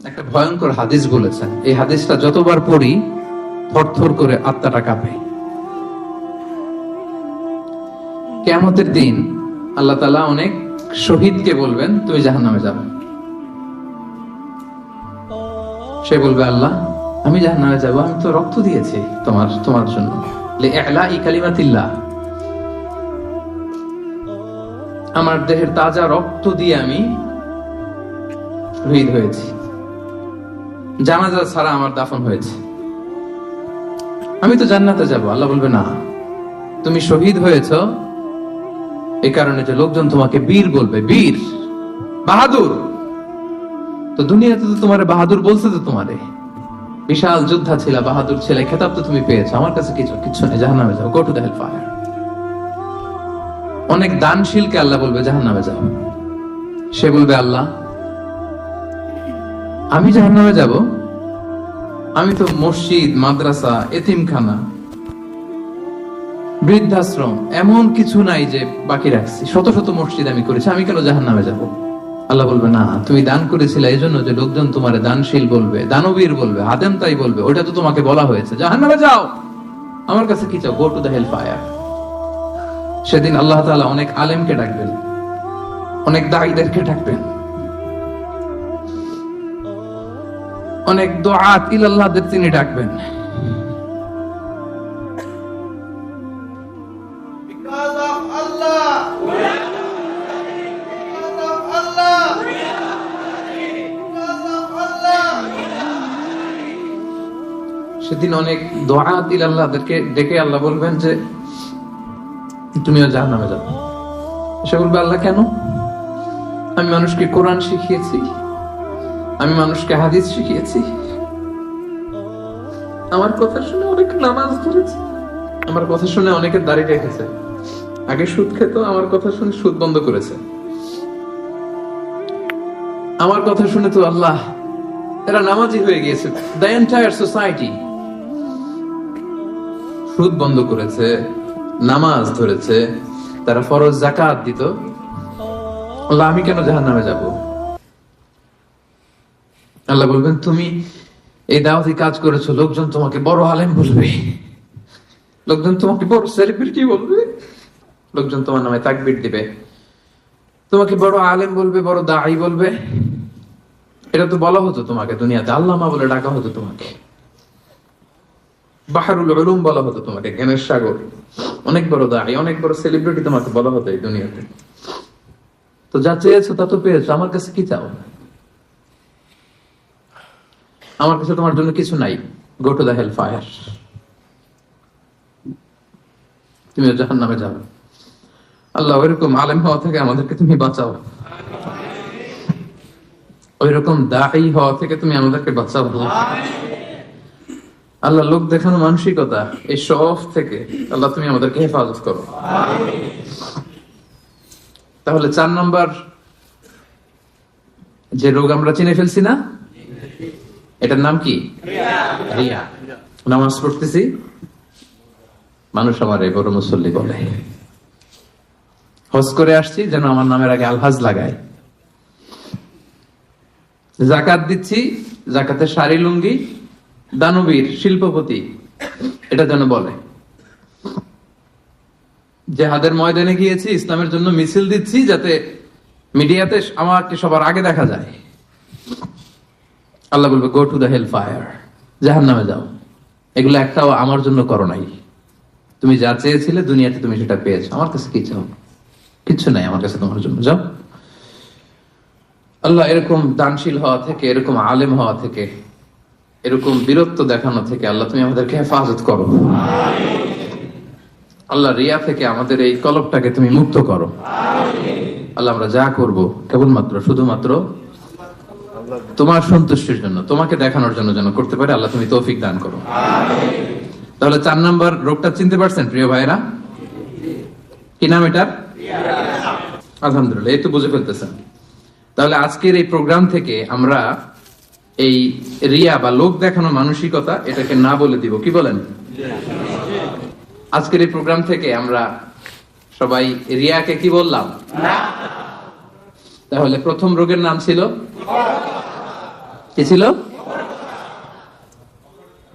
একটা ভয়ঙ্কর হাদিস বলেছেন। এই হাদিসটা যতবার পড়ি থরথর করে আত্মাটা কাঁপে। কিয়ামতের দিন আল্লাহ তাআলা অনেক শহীদকে বলবেন, তুমি জাহান্নামে যাবে। সে বলবে, আল্লাহ আমি জাহান্নামে যাব, আমি তো রক্ত দিয়েছি তোমার জন্য, লিইলাই কালিমাতিল্লাহ, আমার দেহের তাজা রক্ত দিয়ে আমি শহীদ হয়েছি, জানাজা ছাড়া আমার দাফন হয়েছে, আমি তো জান্নাতে যাব। আল্লাহ বলবে, না, তুমি শহীদ হয়েছ এই কারণে যে লোকজন তোমাকে বীর বলবে, বীর, বাহাদুর। তো দুনিয়াতে তো তোমারে বাহাদুর বলছে, তো তোমারে বিশাল যোদ্ধা ছিল, বাহাদুর ছেলে, খেতাব তো তুমি পেয়েছো, আমার কাছে কিচ্ছু নেই, জাহান্নামে যাও, go to the hell fire. অনেক দানশীলকে আল্লাহ বলবে, জাহান্নামে যাও। সে বলবে, আল্লাহ আমি জাহান্নামে যাব, আমি তো মসজিদ, মাদ্রাসা, এতিমখানা, বৃদ্ধাশ্রম এমন কিছু নাই যে বাকি রাখছি, শত শত মসজিদ আমি করেছি, আমি কেন জাহান্নামে যাব? আল্লাহ বলবে, না, তুমি দান করেছিলে এই জন্য যে লোকজন তোমারে দানশীল বলবে, দানবীর বলবে, আদেম তাই বলবে, ওটা তো তোমাকে বলা হয়েছে, জাহান্নামে যাও, আমার কাছে কি চাও, go to the hell fire. সেদিন আল্লাহ তাআলা অনেক আলেমকে ডাকবেন, অনেক দাঈদেরকে ডাকবেন, অনেক দুআত ইলাল্লাহদের তিনি ডাকবেন। সেদিন অনেক দুআত ইলাল্লাহদেরকে ডেকে আল্লাহ বলবেন যে তুমিও জাহান্নামে যাবে। সে বলবে, আল্লাহ কেন? আমি মানুষকে কোরআন শিখিয়েছি, আমি মানুষকে হাদিস শিখিয়েছি, আমার কথা শুনে অনেক নামাজ ধরেছে, আমার কথা শুনে অনেকে দাড়ি রেখেছে, আগে সুদ খেত, আমার কথা শুনে সুদ বন্ধ করেছে, আমার কথা শুনে তো আল্লাহ এরা নামাজি হয়ে গিয়েছে। দ্য এন্টায়ার সোসাইটি সুদ বন্ধ করেছে, নামাজ ধরেছে, তারা ফরজ যাকাত দিত, আল্লাহ আমি কেন জাহান্নামে যাব? আল্লাহ বলবেন, তুমি এই দাওয়াতি কাজ করেছো, লোকজন তোমাকে বড় আলেম বলবে, লোকজন তোমাকে বড় সেলিব্রিটি বলবে, লোকজন তোমার নামে তাকবীর দিবে, তোমাকে বড় আলেম বলবে, বড় দাঈ বলবে। এটা তো বলা হতো তোমাকে দুনিয়াতে, আল্লামা বলে ডাকা হতো তোমাকে, বাহরুল উলুম বলা হতো তোমাকে, জ্ঞানের সাগর, অনেক বড় দাঈ, অনেক বড় সেলিব্রিটি তোমাকে বলা হতো এই দুনিয়াতে। তো যা চেয়েছো তা তো পেয়েছো, আমার কাছে কি চাও? আমার কাছে তোমার জন্য কিছু নাই, go to the hell fire, তুমি জাহান্নামে যাবে। আল্লাহ ওইরকম আলেম হওয়া থেকে আমাদেরকে তুমি বাঁচাও, ওইরকম দাঈ হওয়া থেকে তুমি আমাদেরকে বাঁচাও। আল্লাহ লোক দেখানো মানসিকতা, এই শখ থেকে আল্লাহ তুমি আমাদেরকে হেফাজত করো। তাহলে 4 নম্বর যে রোগ আমরা চিনে ফেলছি না, এটার নাম কি? রিয়া। নামাজ পড়তেছি, মানুষ আমার বড় মুসল্লি বলে, হজ করে আসছি যেন আমার নামের আগে আলহাজ লাগায়, যাকাত দিচ্ছি, যাকাতের শাড়ি লুঙ্গি, দানবীর, শিল্পপতি, এটা যেন বলে, জিহাদের ময়দানে গিয়েছি, ইসলামের জন্য মিছিল দিচ্ছি, যাতে মিডিয়াতে আমাকে সবার আগে দেখা যায়। আল্লাহ বলবে, go to the hell fire, জাহান্নামে যাও। এগুলো একটাও আমার জন্য করো নাই, তুমি যা চেয়েছিলে দুনিয়াতে তুমি সেটা পেয়েছো, আমার কাছে কি চাও? কিচ্ছু নাই আমার কাছে তোমার জন্য, যাও। আল্লাহ এরকম দানশীল হওয়া থেকে, এরকম আলেম হওয়া থেকে, এরকম বীরত্ব দেখানো থেকে আল্লাহ তুমি আমাদেরকে হেফাজত করো। আল্লাহ রিয়া থেকে আমাদের এই কলবটাকে তুমি মুক্ত করো। আল্লাহ আমরা যা করব কেবলমাত্র শুধুমাত্র তোমার সন্তুষ্টির জন্য, তোমাকে দেখানোর জন্য যেন করতে পারে। আল্লাহ তুমি তৌফিক দান করো। তাহলে 4 নম্বর রোগটা চিনতে পারছেন প্রিয় ভাইরা? কি নাম এটার? আলহামদুলিল্লাহ, এই তো বুঝে ফেলতেছেন। তাহলে আজকের এই প্রোগ্রাম থেকে আমরা এই রিয়া বা লোক দেখানো মানসিকতা, এটাকে না বলে দিব। কি বলেন? আজকের এই প্রোগ্রাম থেকে আমরা সবাই রিয়াকে কি বললাম? তাহলে প্রথম রোগের নাম ছিল কি ছিল?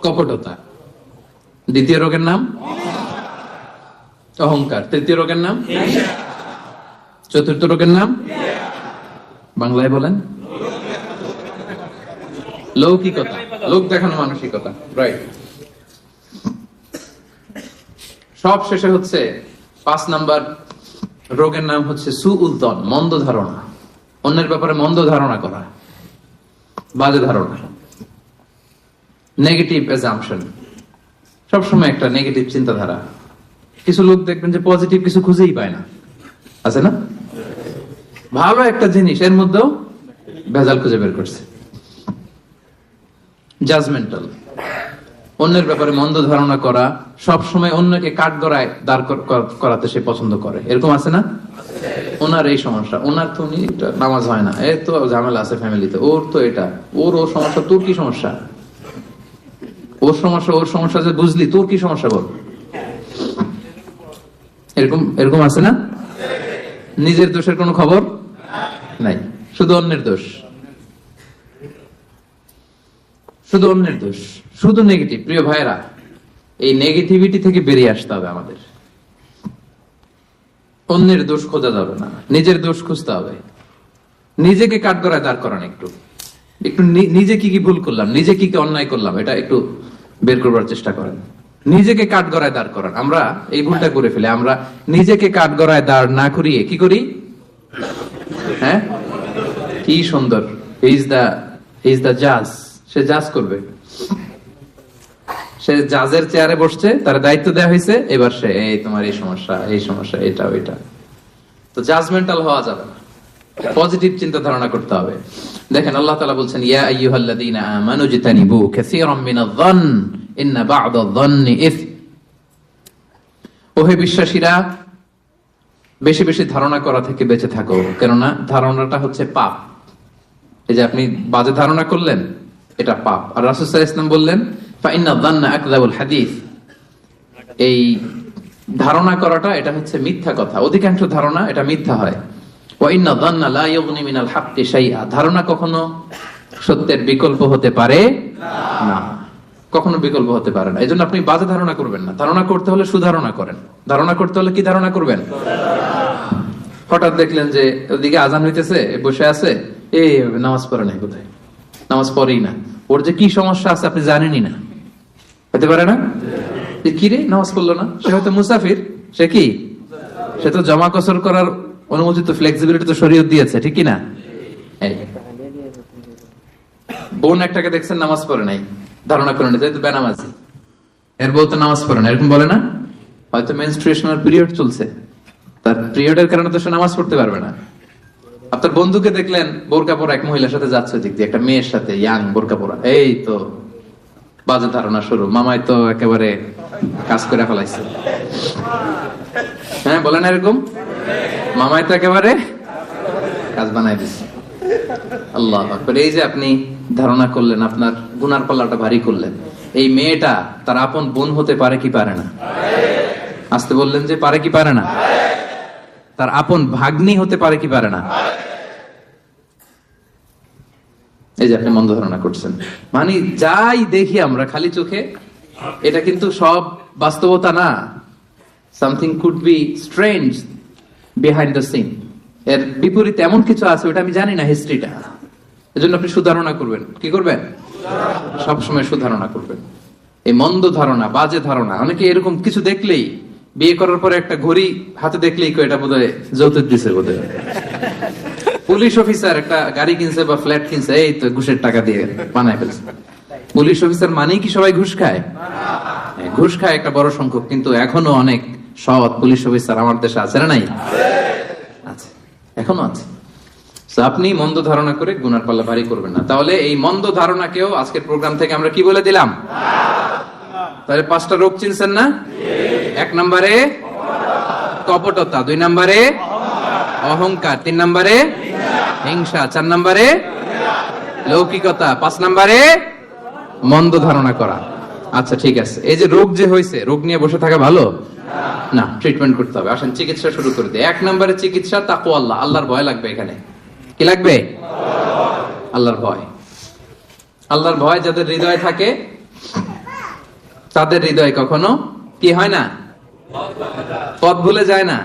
কপটতা। দ্বিতীয় রোগের নাম অহংকার। তৃতীয় রোগের নাম, চতুর্থ রোগের নাম বাংলায় বলেন লৌকিকতা, লোক দেখানো মানসিকতা। রাইট। সব শেষে হচ্ছে 5 নাম্বার রোগের নাম হচ্ছে সুউদ্দন, মন্দ ধারণা। অন্যের ব্যাপারে মন্দ ধারণা করা, বাজে ধারণা, নেগেটিভ অ্যাজাম্পশন, সবসময় একটা নেগেটিভ চিন্তাধারা। কিছু লোক দেখবেন যে পজিটিভ কিছু খুঁজেই পায় না, আছে না? ভালো একটা জিনিস এর মধ্যেও ভেজাল খুঁজে বের করছে। জাজমেন্টাল, অন্যের ব্যাপারে মন্দ ধারণা করা, সবসময় অন্যকে কাঠগড়ায় দাঁড় করাতে সে পছন্দ করে, এরকম আছে না? ওনার এই সমস্যা, ওনার তো নামাজ হয় না, এর তো ঝামেলা আছে ফ্যামিলিতে, ওর তো এটা, ওর সমস্যা, তোর কি সমস্যা? ওর সমস্যা যে বুঝলি, তোর কি সমস্যা বল? এরকম এরকম আছে না? নিজের দোষের কোনো খবর নাই, শুধু অন্যের দোষ, শুধু অন্যের দোষ, শুধু নেগেটিভ। প্রিয় ভাইরা, এই নেগেটিভিটি থেকে বেরিয়ে আসতে হবে আমাদের। অন্যের দোষ খোঁজা যাবে না, নিজের দোষ খুঁজতে হবে। নিজেকে কাঠগড়ায় দাঁড় করান, একটু একটু নিজে কি কি ভুল করলাম, নিজে কি কি অন্যায় করলাম, এটা একটু বের করবার চেষ্টা করেন। নিজেকে কাঠগড়ায় দাঁড় করান। আমরা এই ভুলটা করে ফেলে, আমরা নিজেকে কাঠগড়ায় দাঁড় না করিয়ে কি করি? হ্যাঁ, কি সুন্দর, হি ইজ দা জাজ, সে জাজ করবে, সে জাজের চেয়ারে বসছে, তার দায়িত্ব দেওয়া হয়েছে, এবার সে এই তোমার এই সমস্যা, এই সমস্যা, এটা ওইটা। তো জাজমেন্টাল হওয়া যাবে না, পজিটিভ চিন্তা ধারণা করতে হবে। দেখেন আল্লাহ তাআলা বলছেন, ইয়া আইয়ুহাল্লাযীনা আমানু জিতানিবু কাসীরাম মিনায-যন্ন ইন্না বা'দায-যন্নি ইসম। ওহে বিশ্বাসীরা, বেশি বেশি ধারণা করা থেকে বেঁচে থাকো, কেননা ধারণাটা হচ্ছে পাপ। এই যে আপনি বাজে ধারণা করলেন, এটা পাপ। আর রাসূল সাল্লাল্লাহু আলাইহি ওয়াসাল্লাম বললেন, ফাইন্নায-যন্না আকযাবুল হাদীস। এই ধারণা করাটা এটা হচ্ছে মিথ্যা কথা, অধিকাংশ ধারণা এটা মিথ্যা হয়। ওয়া ইন্নায-যন্না লা ইউগনি মিনাল হাক্কি শাইআ। ধারণা কখনো সত্যের বিকল্প হতে পারে না, কখনো বিকল্প হতে পারে না। এজন্য আপনি বাজে ধারণা করবেন না। ধারণা করতে হলে সুধারণা করেন। ধারণা করতে হলে কি ধারণা করবেন? হঠাৎ দেখলেন যে ওদিকে আজান হইতেছে, বসে আছে, এই নামাজ পড়ে নাই, কোথায় নামাজ পড়েই না, ওর যে কি সমস্যা আছে আপনি জানেনই না, হতে পারে না? কি রে নামাজ পড়লো না? সে হয়তো মুসাফির, সে কি, সে তো জমা কসর করার অনুমতি তো, ফ্লেক্সিবিলিটি তো শরীয়ত দিয়েছে, ঠিক কি না? বোন একটাকে দেখছেন নামাজ পড়ে নাই, ধারণা করে নিতে তো বেনামাজি, এর বউ তো নামাজ পড়ে না, এরকম বলে না? হয়তো মেনস্ট্রুয়েশনাল পিরিয়ড চলছে, তার পিরিয়ডের কারণে তো সে নামাজ পড়তে পারবে না। আপনার বন্ধুকে দেখলেন বোরকা পরা এক মহিলার সাথে যাচ্ছে, দিক দিয়ে একটা মেয়ের সাথে, ইয়াং বোরকা পরা, এই তো বাজে ধারণা শুরু, মামাই তো একেবারে কাজ করে ফেলাইছে। হ্যাঁ বলেন এরকম, মামাই তো একেবারে কাজ বানাই দিচ্ছে। আল্লাহু আকবার। এই যে আপনি ধারণা করলেন, আপনার গুনার পাল্লাটা ভারী করলেন। এই মেয়েটা তার আপন বোন হতে পারে কি পারে না? আসতে বললেন যে পারে কি পারে না? তার আপন ভাগ্নি হতে পারে কি পারে না? এই যে আপনি মন্দ ধারণা করছেন, মানে যাই দেখি আমরা খালি চোখে, এটা কিন্তু সব বাস্তবতা না। Something could be strange behind the scene. এর বিপরীতে এমন কিছু আছে, ওটা আমি জানি না হিস্ট্রিটা। এজন্য আপনি সুধারণা করবেন। কি করবেন? সবসময় সুধারণা করবেন। এই মন্দ ধারণা, বাজে ধারণা, অনেকে এরকম কিছু দেখলেই, বিয়ে করার পরে একটা ঘড়ি হাতে দেখলেই এটা বোধহয় যৌতুক দিছে, বোধহয় পুলিশ অফিসার একটা গাড়ি কিনছে বা ফ্ল্যাট কিনছে, এই তো ঘুষের টাকা দিয়ে বানায় ফেলছে। পুলিশ অফিসার মানেই কি সবাই ঘুষ খায়? ঘুষ খায় একটা বড় সংখ্যক, কিন্তু এখনো অনেক সৎ পুলিশ অফিসার আমার দেশে আছে না? নাই? আছে, এখনো আছে। আপনি মন্দ ধারণা করে গুনার পাল্লা ভারী করবেন না। তাহলে এই মন্দ ধারণাকেও আজকের প্রোগ্রাম থেকে আমরা কি বলে দিলাম? তাহলে 5টা রোগ চিনছেন না? 1 নম্বরে কপটতা, 2 নম্বরে অহংকার, 3 নম্বরে হিংসা, 4 নম্বরে লৌকিকতা, 5 নম্বরে মন্দ ধারণা করা। আচ্ছা ঠিক আছে, এই যে রোগ যে হয়েছে, রোগ নিয়ে বসে থাকা ভালো না, ট্রিটমেন্ট করতে হবে। আসেন চিকিৎসা শুরু করে দিই। 1 নম্বরে চিকিৎসা তাকওয়া, আল্লাহর ভয় লাগবে। এখানে কি লাগবে? আল্লাহর ভয়। আল্লাহর ভয় যাদের হৃদয়ে থাকে তাদের হৃদয় কখনো কি হয় না, পথ ভুলে যায় না।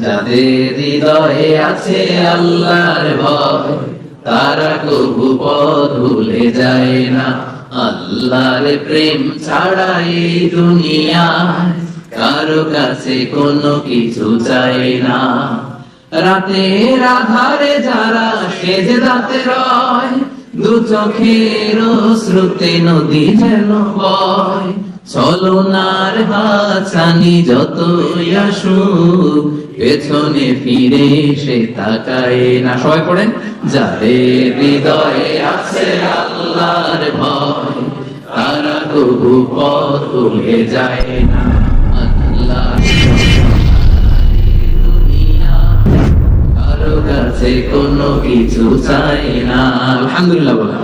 যাদের হৃদয়ে আছে আল্লাহর ভয় তারা কবু পথ ভুলে যায় না। আল্লাহর প্রেম ছাড়া এই দুনিয়ায় কারো কাছে কোনো কিছু চাই না। রাতের আধারে যারা সেজদাতে রয় দু চোখের শ্রুতে নদী যেন বয়। ছলনার হাতছানি যতই আসুক পেছনে ফিরে সে তাকায় না। সবাই পড়েন, যাদের হৃদয়ে আছে আল্লাহর ভয় তারা কবু পথ ভুলে যায় না। আল্লাহর কারো কাছে কোনো কিছু চাই না। আলহামদুলিল্লাহ বলেন।